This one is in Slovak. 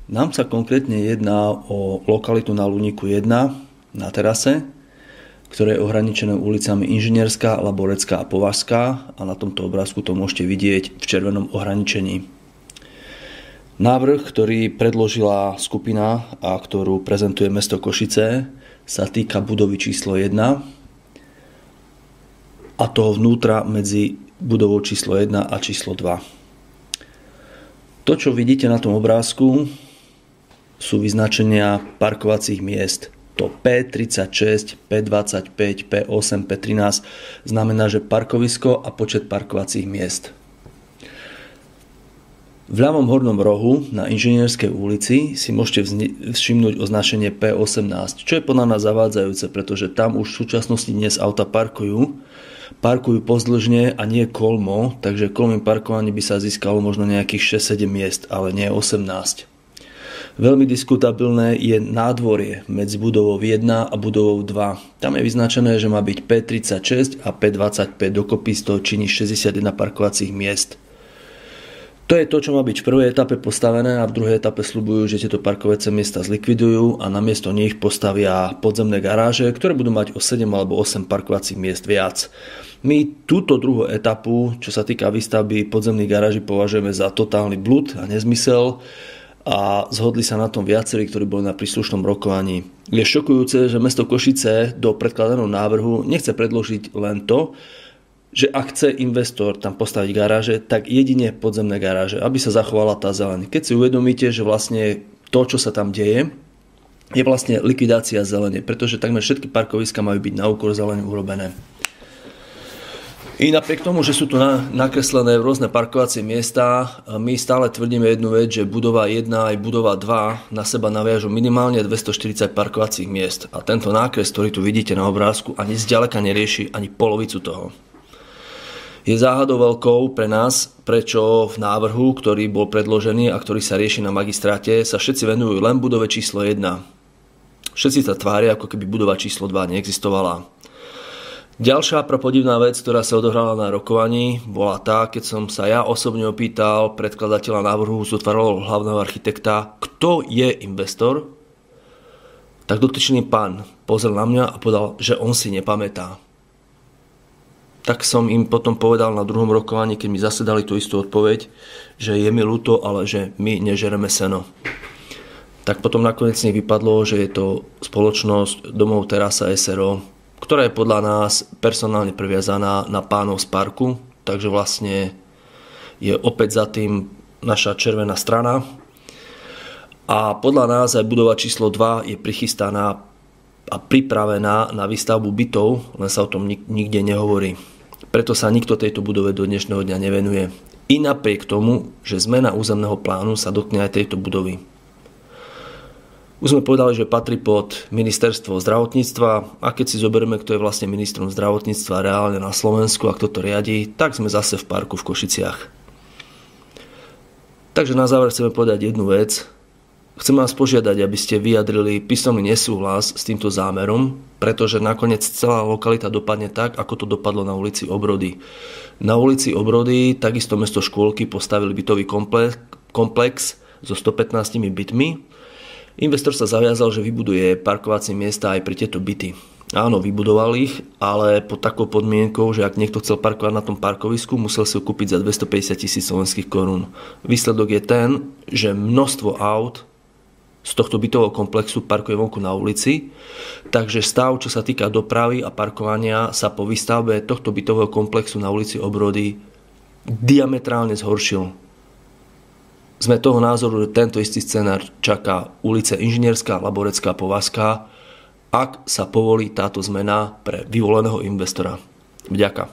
Nám sa konkrétne jedná o lokalitu na Luníku 1 na terase, ktoré je ohraničené ulicami Inžinierská, Laborecká a Považská a na tomto obrázku to môžete vidieť v červenom ohraničení. Návrh, ktorý predložila skupina a ktorú prezentuje mesto Košice, sa týka budovy číslo 1 a toho vnútra medzi budovou číslo 1 a číslo 2. To, čo vidíte na tom obrázku, sú vyznačenia parkovacích miest. To P36, P25, P8, P13 znamená, že parkovisko a počet parkovacích miest. V ľavom hornom rohu na Inžinierskej ulici si môžete všimnúť označenie P18, čo je podľa nás zavádzajúce, pretože tam už v súčasnosti dnes auta parkujú pozdĺžne a nie kolmo, takže kolmým parkovaním by sa získalo možno nejakých 6-7 miest, ale nie 18. Veľmi diskutabilné je nádvorie medzi budovou 1 a budovou 2. Tam je vyznačené, že má byť P36 a P25 dokopy, z toho činí 61 parkovacích miest. To je to, čo má byť v prvej etape postavené a v druhej etape sľubujú, že tieto parkovacie miesta zlikvidujú a namiesto nich postavia podzemné garáže, ktoré budú mať o 7 alebo 8 parkovacích miest viac. My túto druhú etapu, čo sa týka výstavby podzemných garáží, považujeme za totálny blud a nezmysel a zhodli sa na tom viacerí, ktorí boli na príslušnom rokovaní. Je šokujúce, že mesto Košice do predkladaného návrhu nechce predložiť len to, že ak chce investor tam postaviť garáže, tak jedine podzemné garáže, aby sa zachovala tá zeleň. Keď si uvedomíte, že vlastne to, čo sa tam deje, je vlastne likvidácia zelene, pretože takmer všetky parkoviska majú byť na úkor zelene urobené. I napriek tomu, že sú tu nakreslené rôzne parkovacie miesta, my stále tvrdíme jednu vec, že budova 1 aj budova 2 na seba naviažu minimálne 240 parkovacích miest. A tento nákres, ktorý tu vidíte na obrázku, ani zďaleka nerieši ani polovicu toho. Je záhadou veľkou pre nás, prečo v návrhu, ktorý bol predložený a ktorý sa rieši na magistráte, sa všetci venujú len budove číslo 1. Všetci sa tvária, ako keby budova číslo 2 neexistovala. Ďalšia prapodivná vec, ktorá sa odohrala na rokovaní, bola tá, keď som sa ja osobne opýtal predkladateľa návrhu Zotvarov hlavného architekta, kto je investor, tak dotyčný pán pozrel na mňa a povedal, že on si nepamätá. Tak som im potom povedal na druhom rokovaní, keď mi zase dali tú istú odpoveď, že je mi ľúto, ale že my nežereme seno. Tak potom nakoniec z nich vypadlo, že je to spoločnosť Domov Terasa SRO, ktorá je podľa nás personálne previazaná na pánov z parku, takže vlastne je opäť za tým naša červená strana. A podľa nás aj budova číslo 2 je prichystaná a pripravená na výstavbu bytov, len sa o tom nikde nehovorí. Preto sa nikto tejto budove do dnešného dňa nevenuje. I napriek tomu, že zmena územného plánu sa dotkne aj tejto budovy. Už sme povedali, že patrí pod ministerstvo zdravotníctva a keď si zoberieme, kto je vlastne ministrom zdravotníctva reálne na Slovensku a kto to riadi, tak sme zase v parku v Košiciach. Takže na záver chceme povedať jednu vec. Chcem vás požiadať, aby ste vyjadrili písomný nesúhlas s týmto zámerom, pretože nakoniec celá lokalita dopadne tak, ako to dopadlo na ulici Obrody. Na ulici Obrody takisto mesto Škôlky postavili bytový komplex so 115 bytmi. Investor sa zaviazal, že vybuduje parkovacie miesta aj pre tieto byty. Áno, vybudoval ich, ale pod takou podmienkou, že ak niekto chcel parkovať na tom parkovisku, musel si ho kúpiť za 250 000 slovenských korún. Výsledok je ten, že množstvo aut z tohto bytového komplexu parkuje vonku na ulici, takže stav, čo sa týka dopravy a parkovania, sa po výstavbe tohto bytového komplexu na ulici Obrody diametrálne zhoršil. Sme toho názoru, že tento istý scenár čaká ulice Inžinierská, Laborecká, Považská, ak sa povolí táto zmena pre vyvoleného investora. Vďaka.